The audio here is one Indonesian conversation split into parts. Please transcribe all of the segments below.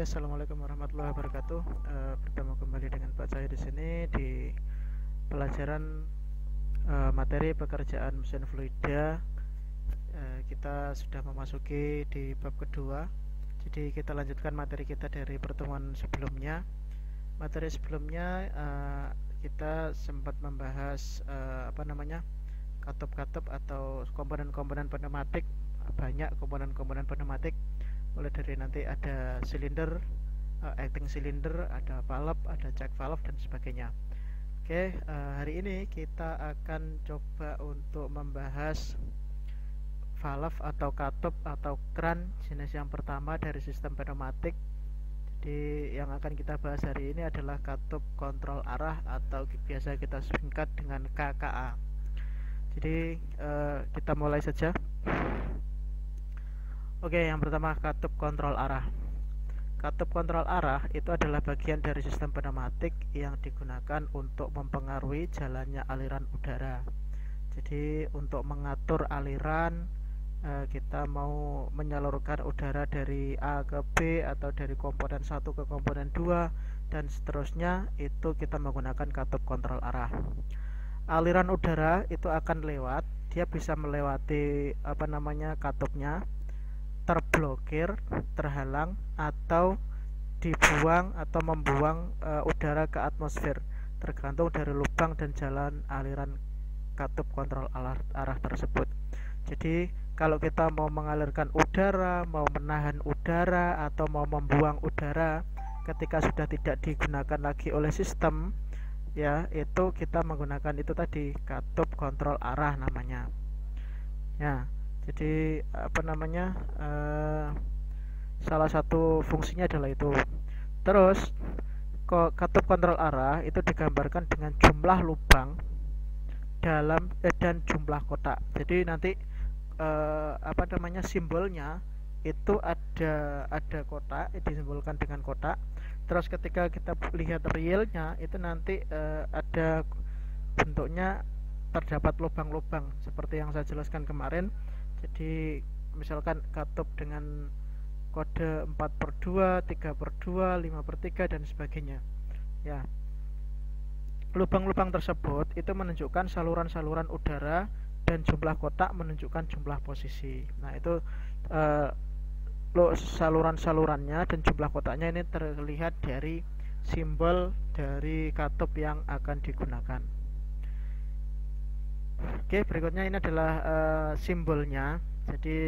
Assalamualaikum warahmatullahi wabarakatuh. Bertemu kembali dengan Pak saya di sini di pelajaran materi pekerjaan mesin fluida. Kita sudah memasuki di bab kedua. Jadi kita lanjutkan materi kita dari pertemuan sebelumnya. Materi sebelumnya kita sempat membahas katup-katup atau komponen-komponen pneumatik. Banyak komponen-komponen pneumatik, mulai dari nanti ada silinder, acting cylinder, ada valve, ada check valve dan sebagainya. Oke, hari ini kita akan coba untuk membahas valve atau katup atau kran jenis yang pertama dari sistem pneumatik. Jadi yang akan kita bahas hari ini adalah katup kontrol arah atau biasa kita singkat dengan KKA. Jadi kita mulai saja. Oke, yang pertama katup kontrol arah. Katup kontrol arah itu adalah bagian dari sistem pneumatik yang digunakan untuk mempengaruhi jalannya aliran udara. Jadi untuk mengatur aliran, kita mau menyalurkan udara dari A ke B atau dari komponen 1 ke komponen 2 dan seterusnya, itu kita menggunakan katup kontrol arah. Aliran udara itu akan lewat, dia bisa melewati katupnya, terblokir, terhalang, atau dibuang atau membuang udara ke atmosfer, tergantung dari lubang dan jalan aliran katup kontrol arah tersebut. Jadi kalau kita mau mengalirkan udara, mau menahan udara, atau mau membuang udara ketika sudah tidak digunakan lagi oleh sistem, ya itu kita menggunakan itu tadi, katup kontrol arah namanya. Ya, jadi salah satu fungsinya adalah itu. Terus katup kontrol arah itu digambarkan dengan jumlah lubang dalam dan jumlah kotak. Jadi nanti simbolnya itu ada kotak, disimbolkan dengan kotak. Terus ketika kita lihat realnya itu nanti ada bentuknya, terdapat lubang-lubang seperti yang saya jelaskan kemarin. Jadi misalkan katup dengan kode 4/2, 3/2, 5/3 dan sebagainya. Ya, lubang-lubang tersebut itu menunjukkan saluran-saluran udara dan jumlah kotak menunjukkan jumlah posisi. Nah itu saluran-salurannya dan jumlah kotaknya ini terlihat dari simbol dari katup yang akan digunakan. Oke, berikutnya ini adalah simbolnya. Jadi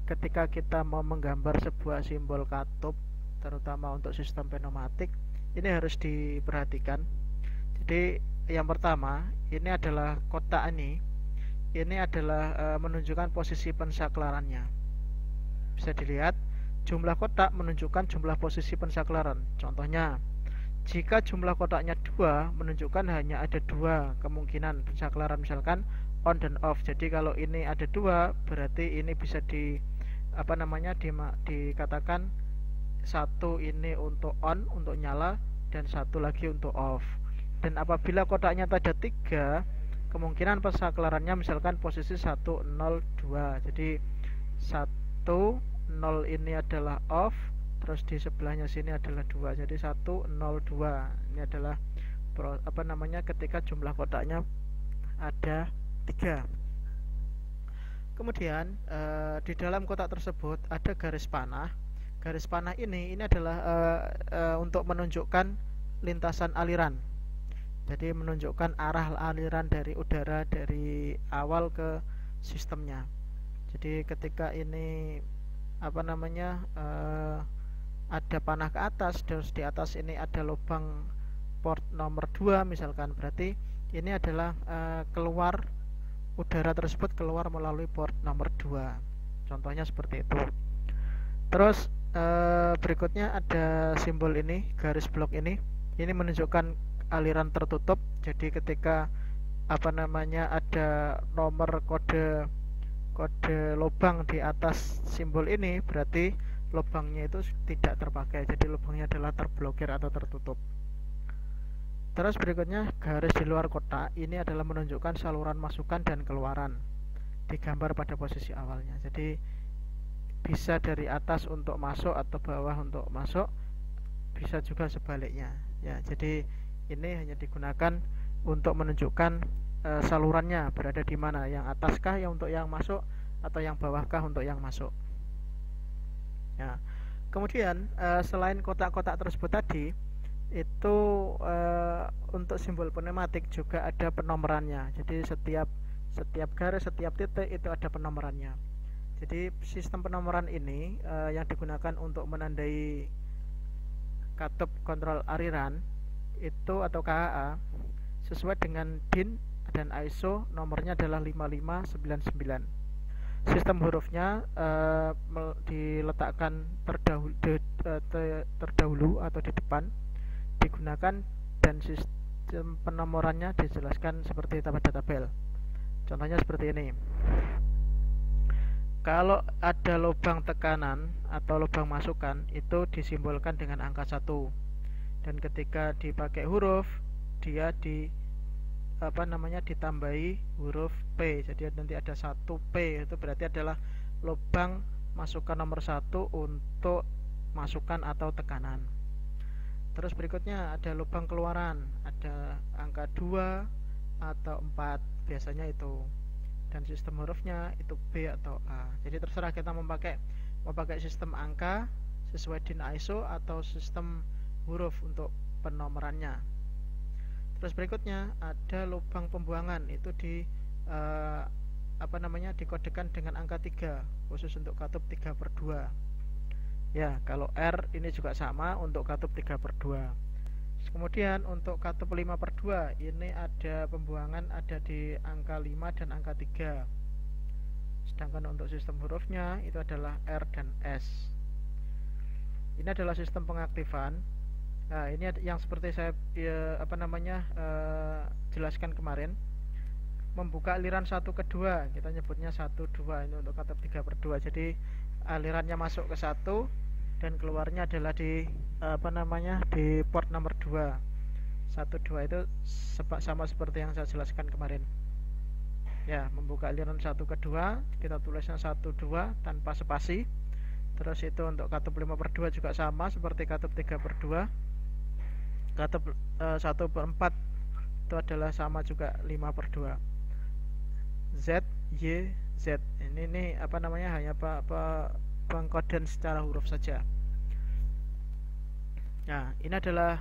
ketika kita mau menggambar sebuah simbol katup, terutama untuk sistem pneumatik, ini harus diperhatikan. Jadi yang pertama, ini adalah kotak ini adalah menunjukkan posisi pensaklarannya. Bisa dilihat, jumlah kotak menunjukkan jumlah posisi pensaklaran. Contohnya, jika jumlah kotaknya 2, menunjukkan hanya ada 2 kemungkinan pensaklaran, misalkan on dan off. Jadi kalau ini ada 2, berarti ini bisa dikatakan satu ini untuk on, untuk nyala, dan satu lagi untuk off. Dan apabila kotaknya ada 3, kemungkinan pensaklarannya misalkan posisi 1, 0, 2. Jadi 1, 0 ini adalah off, terus di sebelahnya sini adalah 2. Jadi 1, 0, 2. Ini adalah ketika jumlah kotaknya ada 3. Kemudian di dalam kotak tersebut ada garis panah. Garis panah ini adalah untuk menunjukkan lintasan aliran. Jadi menunjukkan arah aliran dari udara dari awal ke sistemnya. Jadi ketika ini ada panah ke atas, terus di atas ini ada lubang port nomor 2 misalkan, berarti ini adalah keluar udara tersebut keluar melalui port nomor 2. Contohnya seperti itu. Terus berikutnya ada simbol ini, garis blok ini menunjukkan aliran tertutup. Jadi ketika ada nomor kode lubang di atas simbol ini, berarti lubangnya itu tidak terpakai. Jadi lubangnya adalah terblokir atau tertutup. Terus berikutnya garis di luar kotak ini adalah menunjukkan saluran masukan dan keluaran, digambar pada posisi awalnya. Jadi bisa dari atas untuk masuk atau bawah untuk masuk, bisa juga sebaliknya ya. Jadi ini hanya digunakan untuk menunjukkan salurannya berada di mana, yang ataskah yang untuk yang masuk atau yang bawahkah untuk yang masuk ya. Kemudian selain kotak-kotak tersebut tadi, itu untuk simbol pneumatik juga ada penomorannya. Jadi setiap garis, setiap titik itu ada penomorannya. Jadi sistem penomoran ini yang digunakan untuk menandai katup kontrol aliran itu atau KHA sesuai dengan DIN dan ISO, nomornya adalah 5599. Sistem hurufnya diletakkan terdahulu atau di depan digunakan, dan sistem penomorannya dijelaskan seperti pada tabel. Contohnya seperti ini. Kalau ada lubang tekanan atau lubang masukan itu disimbolkan dengan angka 1, dan ketika dipakai huruf dia ditambahi huruf P. Jadi nanti ada 1P, itu berarti adalah lubang masukan nomor 1 untuk masukan atau tekanan. Terus berikutnya ada lubang keluaran, ada angka 2 atau 4 biasanya itu, dan sistem hurufnya itu B atau A. Jadi terserah kita mau pakai sistem angka sesuai DIN ISO atau sistem huruf untuk penomorannya. Terus berikutnya ada lubang pembuangan, itu dikodekan dengan angka 3 khusus untuk katup 3/2 ya. Kalau R ini juga sama untuk katup 3/2. Kemudian untuk katup 5/2 ini ada pembuangan ada di angka 5 dan angka 3. Sedangkan untuk sistem hurufnya itu adalah R dan S. Ini adalah sistem pengaktifan. Nah, ini yang seperti saya jelaskan kemarin. Membuka aliran 1 ke 2, kita nyebutnya 1/2, ini untuk katup 3/2. Jadi alirannya masuk ke 1 dan keluarnya adalah di port nomor 2. 1/2 itu sama seperti yang saya jelaskan kemarin. Ya, membuka aliran 1 ke 2, kita tulisnya 1/2 tanpa spasi. Terus itu untuk katup 5/2 juga sama seperti katup 3/2. Katup 1/4 itu adalah sama juga 5/2. Z, Y, Z. Ini hanya pengkodean secara huruf saja. Nah, ini adalah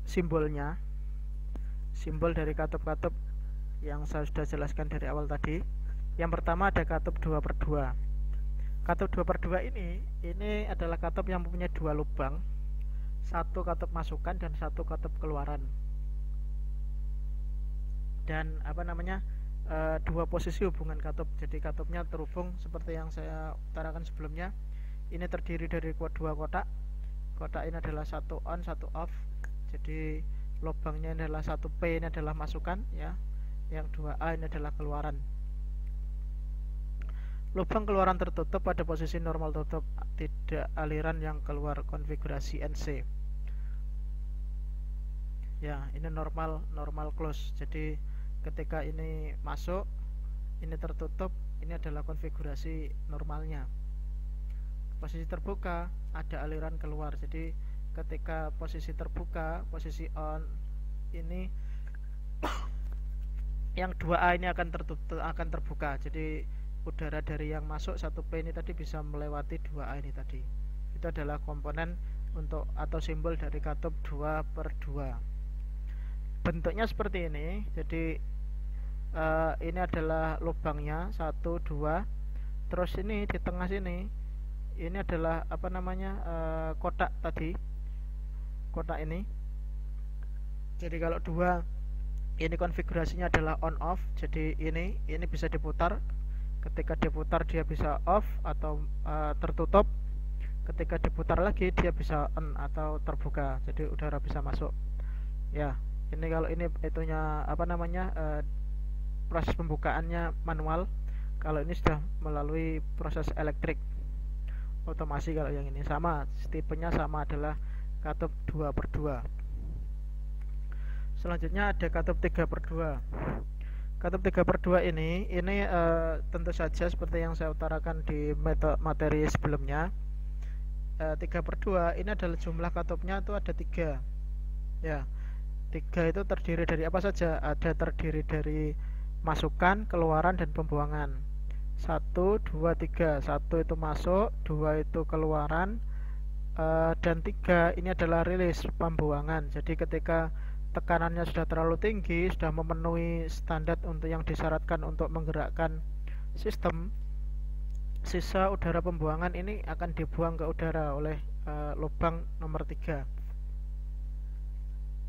simbolnya. Simbol dari katup-katup yang saya sudah jelaskan dari awal tadi. Yang pertama ada katup 2/2. Katup 2/2 ini adalah katup yang mempunyai 2 lubang, 1 katup masukan dan 1 katup keluaran. Dan 2 posisi hubungan katup. Jadi katupnya terhubung seperti yang saya utarakan sebelumnya. Ini terdiri dari 2 kotak. Kotak ini adalah 1 on, 1 off. Jadi lubangnya adalah 1P ini adalah masukan ya. Yang 2A ini adalah keluaran. Lubang keluaran tertutup pada posisi normal tutup, tidak aliran yang keluar, konfigurasi NC. Ya, ini normal close. Jadi ketika ini masuk, ini tertutup, ini adalah konfigurasi normalnya. Posisi terbuka, ada aliran keluar. Jadi ketika posisi terbuka, posisi on ini yang 2A ini akan terbuka. Jadi udara dari yang masuk 1P ini tadi bisa melewati 2A ini tadi. Itu adalah komponen untuk atau simbol dari katup 2/2. Bentuknya seperti ini. Jadi ini adalah lubangnya 1, 2. Terus ini di tengah sini ini adalah kotak tadi. Kotak ini. Jadi kalau 2 ini konfigurasinya adalah on off. Jadi ini bisa diputar. Ketika diputar dia bisa off atau tertutup. Ketika diputar lagi dia bisa on atau terbuka. Jadi udara bisa masuk. Ya, ini kalau ini itunya proses pembukaannya manual. Kalau ini sudah melalui proses elektrik otomasi. Kalau yang ini sama, tipenya sama, adalah katup 2/2. Selanjutnya ada katup 3/2. Katup 3/2 ini tentu saja seperti yang saya utarakan di materi sebelumnya. 3/2 ini adalah jumlah katupnya itu ada 3. Ya, 3 itu terdiri dari apa saja? Ada terdiri dari masukan, keluaran, dan pembuangan. 1, 2, 3. 1 itu masuk, 2 itu keluaran, dan 3 ini adalah rilis, pembuangan. Jadi ketika tekanannya sudah terlalu tinggi, sudah memenuhi standar untuk yang disyaratkan untuk menggerakkan sistem, sisa udara pembuangan ini akan dibuang ke udara oleh lubang nomor 3.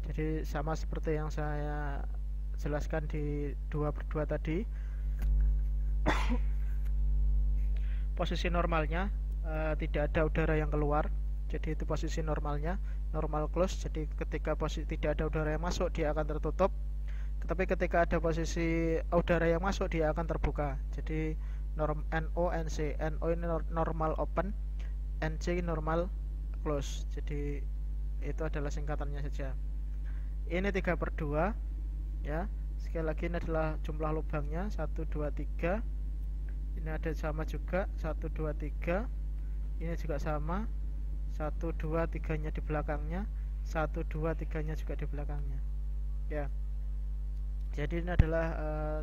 Jadi sama seperti yang saya jelaskan di 2/2 tadi. Posisi normalnya tidak ada udara yang keluar, jadi itu posisi normalnya, normal close. Jadi ketika posisi tidak ada udara yang masuk, dia akan tertutup. Tetapi ketika ada posisi udara yang masuk, dia akan terbuka. Jadi NO, NC. NO ini normal open, NC normal close. Jadi itu adalah singkatannya saja. Ini 3/2 ya. Sekali lagi ini adalah jumlah lubangnya 1, 2, 3. Ini ada sama juga 1, 2, 3. Ini juga sama 1, 2, 3 nya di belakangnya, 1, 2, 3 nya juga di belakangnya ya. Jadi ini adalah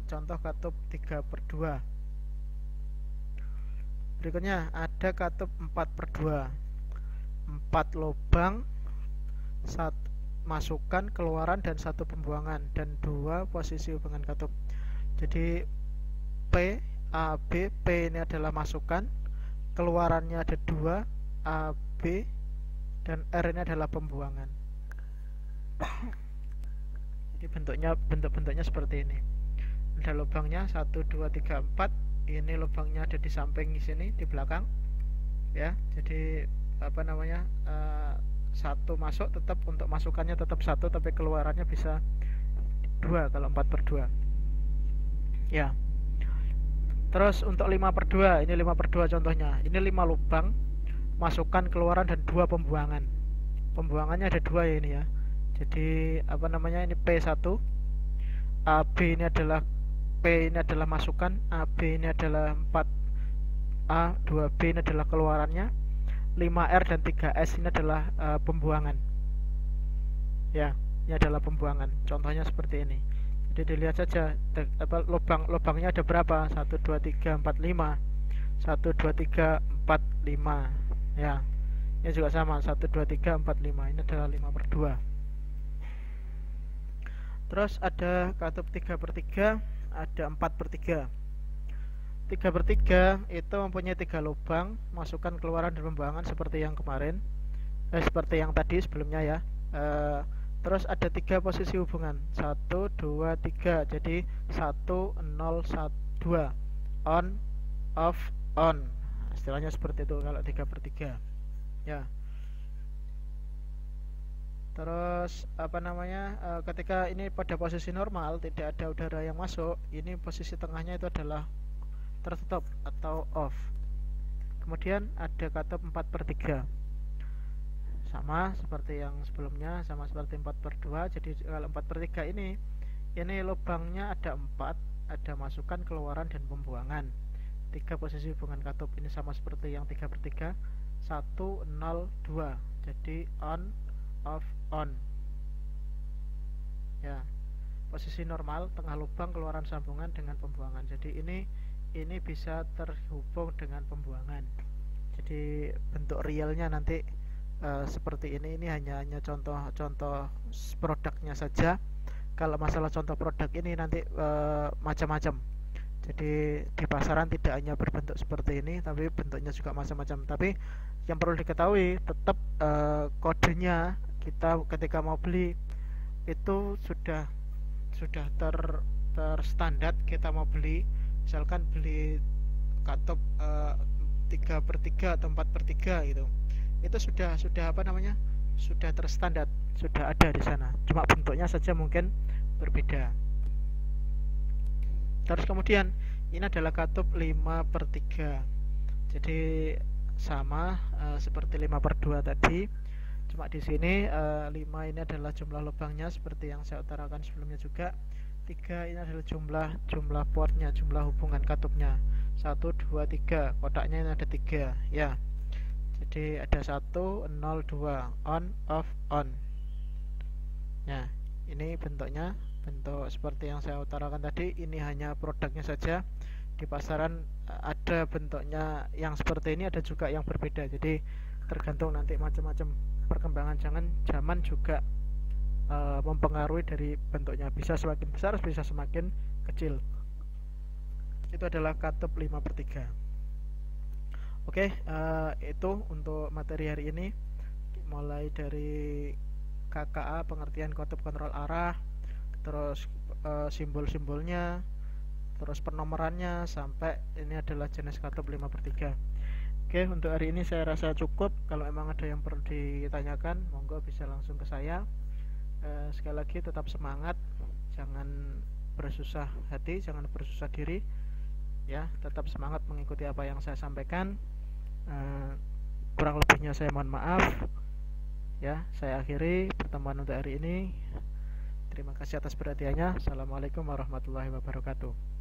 contoh katup 3/2. Berikutnya ada katup 4/2. 4 lubang, 1 masukan, keluaran, dan 1 pembuangan, dan 2 posisi hubungan katup. Jadi P, A, B. P ini adalah masukan, keluarannya ada 2, A, B, dan R ini adalah pembuangan. Jadi bentuk-bentuknya seperti ini. Ada lubangnya 1, 2, 3, 4. Ini lubangnya ada di samping sini, di belakang ya. Jadi apa namanya, 1 masuk, tetap untuk masukannya tetap 1, tapi keluarannya bisa 2 kalau 4/2 ya. Terus untuk 5/2, ini 5/2 contohnya. Ini 5 lubang, masukan, keluaran, dan 2 pembuangan. Pembuangannya ada 2 ya ini ya. Jadi apa namanya, ini P1, AB ini adalah P ini adalah masukan, AB ini adalah 4A, 2B ini adalah keluarannya, 5R dan 3S ini adalah pembuangan ya. Ini adalah pembuangan. Contohnya seperti ini. Jadi dilihat saja lubangnya ada berapa, 1, 2, 3, 4, 5. 1, 2, 3, 4, 5 ya. Ini juga sama, 1, 2, 3, 4, 5. Ini adalah 5/2. Terus ada katup 3/3, ada 4/3. 3/3 itu mempunyai 3 lubang, masukan, keluaran, dan pembuangan seperti yang kemarin, seperti yang tadi sebelumnya ya. Terus ada 3 posisi hubungan, 1, 2, 3. Jadi 1, 0, 1, 2. On, off, on. Istilahnya seperti itu kalau 3/3 ya. Terus apa namanya, ketika ini pada posisi normal, tidak ada udara yang masuk, ini posisi tengahnya itu adalah tertutup atau off. Kemudian ada katup 4/3, sama seperti yang sebelumnya, sama seperti 4/2. Jadi kalau 4/3 ini lubangnya ada 4, ada masukan, keluaran, dan pembuangan. 3 posisi hubungan katup. Ini sama seperti yang 3/3, 1, 0, 2. Jadi on, off, on ya. Posisi normal, tengah lubang, keluaran sambungan dengan pembuangan. Jadi ini bisa terhubung dengan pembuangan. Jadi bentuk realnya nanti seperti ini hanya contoh produknya saja. Kalau masalah contoh produk ini nanti macam-macam. Jadi di pasaran tidak hanya berbentuk seperti ini, tapi bentuknya juga macam-macam. Tapi yang perlu diketahui tetap kodenya kita ketika mau beli itu sudah terstandar. Kita mau beli, misalkan beli katup 3/3 atau 4/3 gitu, itu sudah apa namanya, sudah terstandar, sudah ada di sana. Cuma bentuknya saja mungkin berbeda. Terus kemudian ini adalah katup 5/3. Jadi sama seperti 5/2 tadi. Cuma di sini 5 ini adalah jumlah lubangnya seperti yang saya utarakan sebelumnya juga. 3 ini adalah jumlah portnya, jumlah hubungan katupnya. 1, 2, 3. Kotaknya ini ada 3 ya. Jadi ada 1, 0, 2, on, off, on. Nah, ini bentuknya, bentuk seperti yang saya utarakan tadi. Ini hanya produknya saja. Di pasaran ada bentuknya yang seperti ini, ada juga yang berbeda. Jadi tergantung nanti macam-macam perkembangan zaman juga mempengaruhi dari bentuknya. Bisa semakin besar, bisa semakin kecil. Itu adalah katup 5/3. Oke, itu untuk materi hari ini. Mulai dari KKA, pengertian katup kontrol arah, terus simbol-simbolnya, terus penomorannya, sampai ini adalah jenis katup 5/3. Oke, untuk hari ini saya rasa cukup. Kalau memang ada yang perlu ditanyakan, monggo bisa langsung ke saya. Sekali lagi tetap semangat, jangan bersusah hati, jangan bersusah diri ya, tetap semangat mengikuti apa yang saya sampaikan. Kurang lebihnya saya mohon maaf ya. Saya akhiri pertemuan untuk hari ini. Terima kasih atas perhatiannya. Assalamualaikum warahmatullahi wabarakatuh.